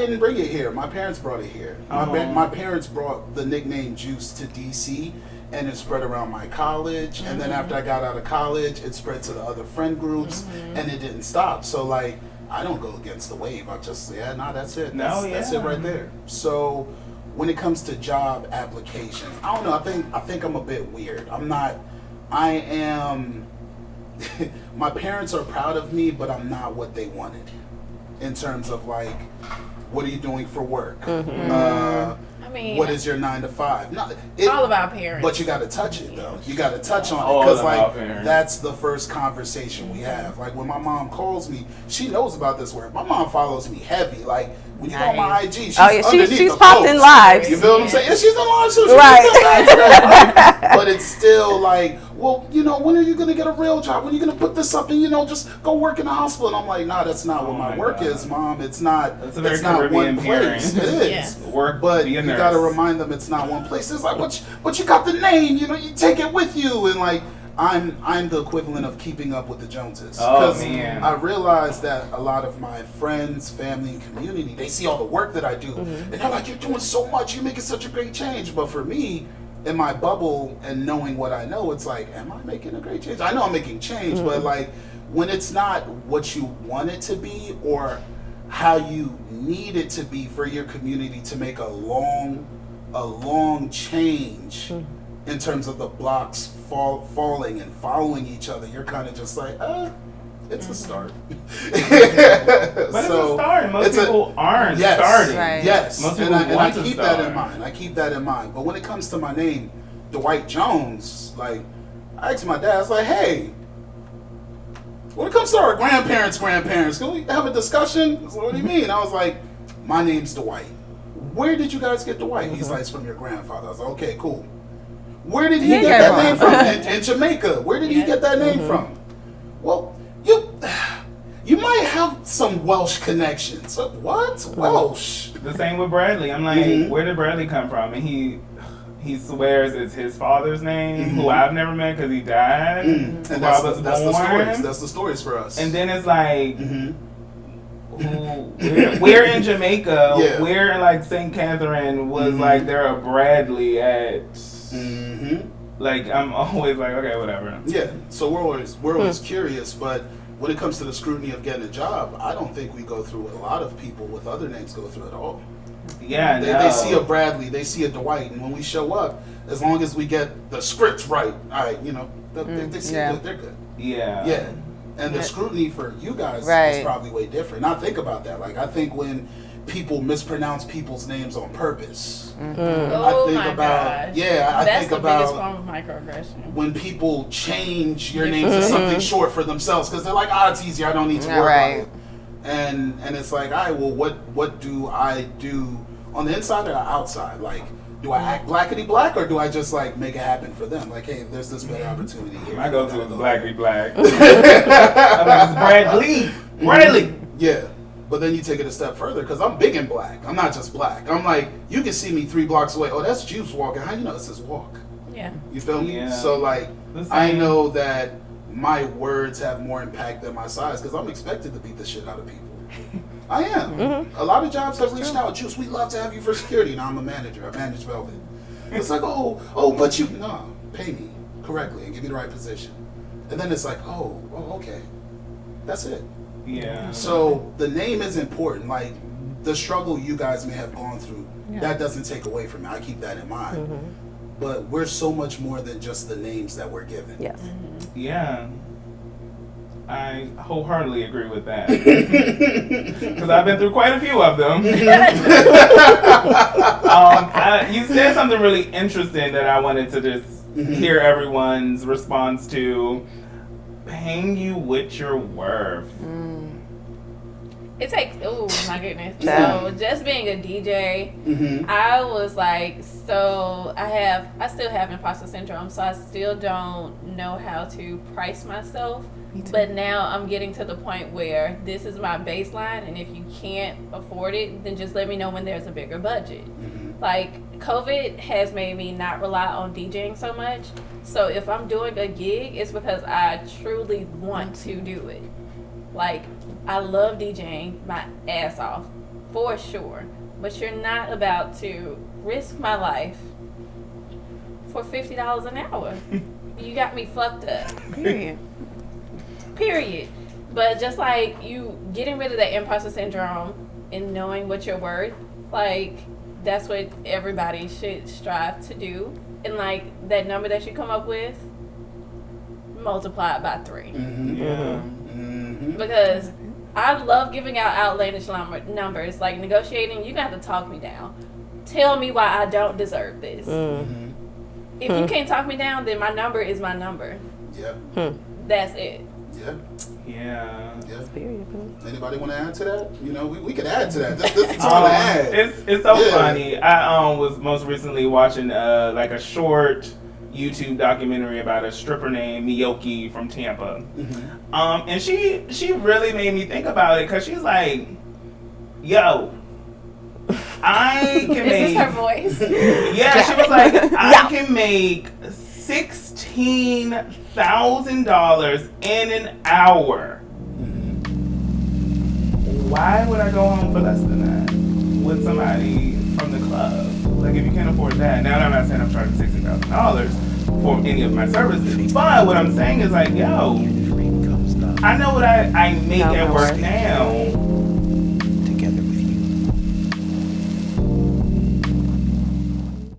didn't bring it here. My parents brought it here. My parents brought the nickname Juice to DC, and it spread around my college. And then after I got out of college, it spread to the other friend groups, and it didn't stop. So like, I don't go against the wave. I just that's it. That's it right there. So when it comes to job applications, I don't know. I think I'm a bit weird. I am. My parents are proud of me, but I'm not what they wanted in terms of like, what are you doing for work? What is your 9 to 5? All of our parents. But you got to touch it though. You got to touch on it because like that's the first conversation we have. Like when my mom calls me, she knows about this work. My mom follows me heavy. Like when you go on my IG, she's she's popped in lives. You feel what I'm saying? Yeah, she's in lives too. Right. But it's still like, well, when are you gonna get a real job? When are you gonna put this up and just go work in the hospital? And I'm like, nah, that's not what my work is, Mom. It's not. It's not one place. It is. Yes. Work, but you gotta remind them it's not one place. It's like, but you got the name. You take it with you, and like. I'm the equivalent of keeping up with the Joneses. Oh man! I realize that a lot of my friends, family, and community, they see all the work that I do, and they're like, "You're doing so much. You're making such a great change." But for me, in my bubble and knowing what I know, it's like, am I making a great change? I know I'm making change, but like when it's not what you want it to be or how you need it to be for your community to make a long change. In terms of the blocks falling and following each other, you're kind of just like, it's a start. But it's a start. Most people aren't starting. Right. Yes, Most and people I keep that in mind. I keep that in mind. But when it comes to my name, Dwight Jones, like, I asked my dad, I was like, hey, when it comes to our grandparents, can we have a discussion? He's like, what do you mean? I was like, my name's Dwight. Where did you guys get Dwight? He's like, it's from your grandfather. I was like, okay, cool. Where did he get that name from? In Jamaica. Where did he get that name from? Well, you might have some Welsh connections. What? Welsh? The same with Bradley. I'm like, where did Bradley come from? And he swears it's his father's name, who I've never met because he died. And that's the stories. That's the stories for us. And then it's like, we're in Jamaica. We're in like St. Catherine was like there a Bradley at. Like I'm always like, okay, whatever. Yeah. So we're always curious, but when it comes to the scrutiny of getting a job, I don't think we go through what a lot of people with other names go through at all. Yeah, they see a Bradley, they see a Dwight, and when we show up, as long as we get the scripts right, all right, they see they're good. Yeah. Yeah. And the scrutiny for you guys is probably way different. And I think about that. Like, I think when people mispronounce people's names on purpose, I think about, that's the biggest form of microaggression. When people change your name to something short for themselves because they're like, it's easier, I don't need to work on it. And it's like, all right, well, what do I do on the inside or outside? Like, do I act blackety black or do I just like make it happen for them? Like, hey, there's this better opportunity here. I go to the blackety black. I'm like, it's Bradley. Yeah. But then you take it a step further because I'm big and black. I'm not just black. I'm like, you can see me 3 blocks away. Oh, that's Juice walking. How you know it's his walk? Yeah. You feel me? Yeah. So like, I know that my words have more impact than my size because I'm expected to beat the shit out of people. I am. A lot of jobs have reached out. Juice, we'd love to have you for security. Now I'm a manager. I manage Velvet. It's like, but you pay me correctly and give me the right position. And then it's like, okay, that's it. Yeah. So the name is important. Like the struggle you guys may have gone through, that doesn't take away from it. I keep that in mind. But we're so much more than just the names that we're given. Yes. Yeah. I wholeheartedly agree with that. Because I've been through quite a few of them. You said something really interesting that I wanted to just hear everyone's response to. Paying you with your worth. It takes, oh my goodness. So just being a DJ, I was like, I still have imposter syndrome, so I still don't know how to price myself. But now I'm getting to the point where this is my baseline, and if you can't afford it, then just let me know when there's a bigger budget. Like, COVID has made me not rely on DJing so much. So if I'm doing a gig, it's because I truly want to do it. Like, I love DJing my ass off for sure. But you're not about to risk my life for $50 an hour. You got me fucked up. Period. But just like you getting rid of that imposter syndrome and knowing what you're worth, like that's what everybody should strive to do. And like that number that you come up with, multiply it by 3. Because I love giving out outlandish numbers. Like negotiating, you're gonna have to talk me down. Tell me why I don't deserve this. If you can't talk me down, then my number is my number. Yeah. That's it. Yeah. Yeah. Anybody want to add to that? You know, we could add to that. This is all to add. It's so funny. I was most recently watching like a short YouTube documentary about a stripper named Miyoki from Tampa. And she really made me think about it because she's like, yo, I can make... Is this her voice? Yeah, she was like, I can make $16,000 in an hour. Why would I go home for less than that with somebody from the club? Like, if you can't afford that. Now, I'm not saying I'm charging $16,000 for any of my services, but what I'm saying is like, yo, I know what I make at work now.